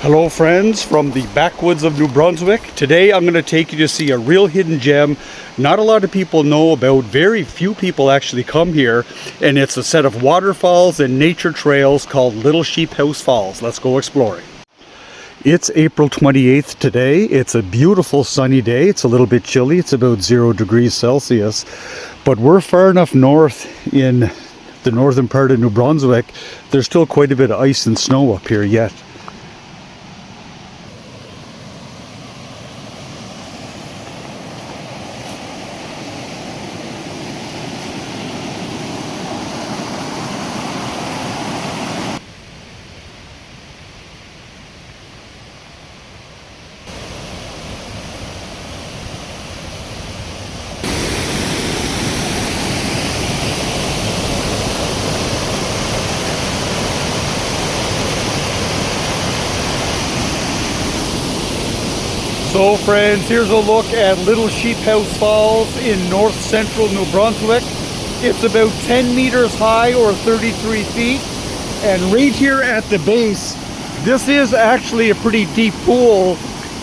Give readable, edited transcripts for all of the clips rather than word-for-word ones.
Hello friends from the backwoods of New Brunswick. Today I'm going to take you to see a real hidden gem not a lot of people know about. Very few people actually come here, and it's a set of waterfalls and nature trails called Little Sheephouse Falls. Let's go exploring. It's April 28th today. It's a beautiful sunny day. It's a little bit chilly. It's about 0 degrees Celsius, but we're far enough north in the northern part of New Brunswick. There's still quite a bit of ice and snow up here yet. So friends, here's a look at Little Sheephouse Falls in north central New Brunswick. It's about 10 meters high or 33 feet. And right here at the base, this is actually a pretty deep pool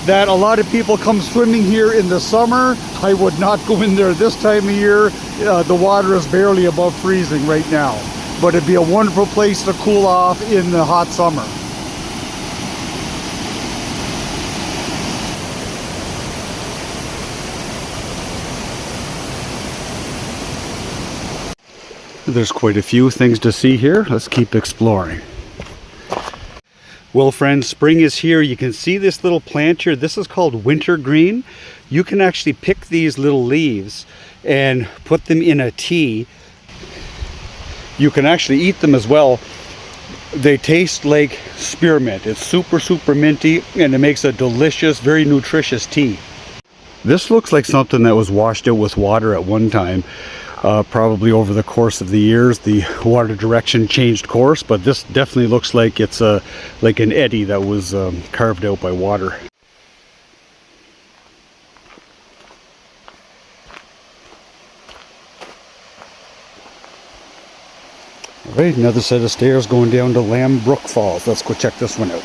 that a lot of people come swimming here in the summer. I would not go in there this time of year. The water is barely above freezing right now. But it'd be a wonderful place to cool off in the hot summer. There's quite a few things to see here. Let's keep exploring. Well friends, spring is here. You can see this little plant here. This is called wintergreen. You can actually pick these little leaves and put them in a tea. You can actually eat them as well. They taste like spearmint. It's super minty, and it makes a delicious, very nutritious tea. This looks like something that was washed out with water at one time. Probably over the course of the years, the water direction changed course, but this definitely looks like it's like an eddy that was carved out by water. All right, another set of stairs going down to Brook Falls. Let's go check this one out.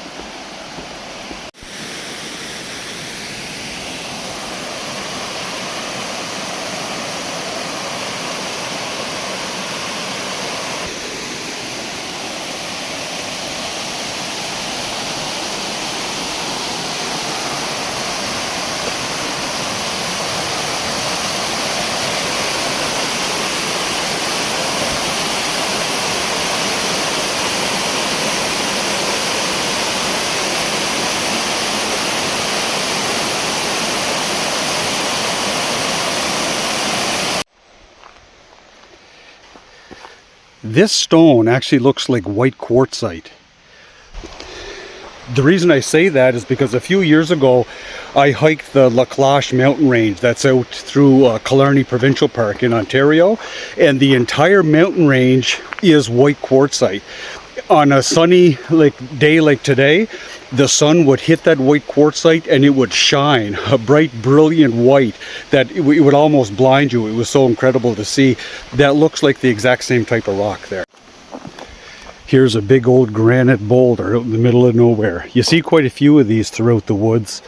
This stone actually looks like white quartzite. The reason I say that is because a few years ago I hiked the Laclache mountain range that's out through Killarney Provincial Park in Ontario, and the entire mountain range is white quartzite. On a sunny day like today, the sun would hit that white quartzite and it would shine a bright, brilliant white that it would almost blind you. It was so incredible to see. That looks like the exact same type of rock there. Here's a big old granite boulder out in the middle of nowhere. You see quite a few of these throughout the woods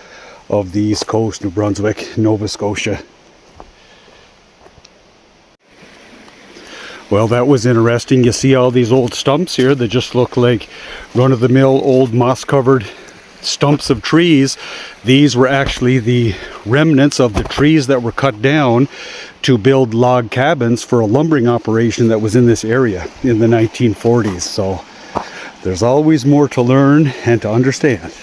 of the East Coast, New Brunswick, Nova Scotia. Well, that was interesting. You see all these old stumps here that just look like run-of-the-mill old moss-covered stumps of trees. These were actually the remnants of the trees that were cut down to build log cabins for a lumbering operation that was in this area in the 1940s. So there's always more to learn and to understand.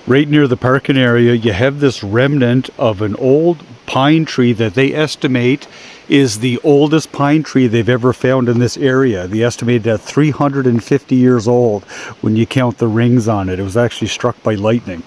Right near the parking area, you have this remnant of an old pine tree that they estimate is the oldest pine tree they've ever found in this area. They estimated at 350 years old when you count the rings on it. It was actually struck by lightning.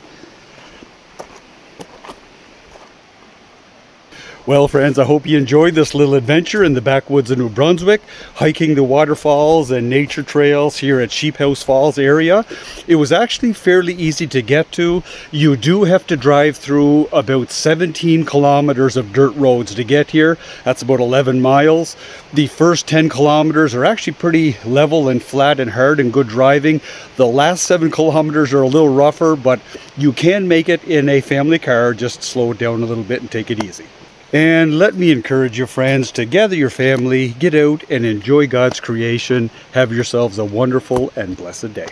Well, friends, I hope you enjoyed this little adventure in the backwoods of New Brunswick, hiking the waterfalls and nature trails here at Sheephouse Falls area. It was actually fairly easy to get to. You do have to drive through about 17 kilometers of dirt roads to get here. That's about 11 miles. The first 10 kilometers are actually pretty level and flat and hard and good driving. The last 7 kilometers are a little rougher, but you can make it in a family car. Just slow it down a little bit and take it easy. And let me encourage you, friends, to gather your family, get out and enjoy God's creation. Have yourselves a wonderful and blessed day.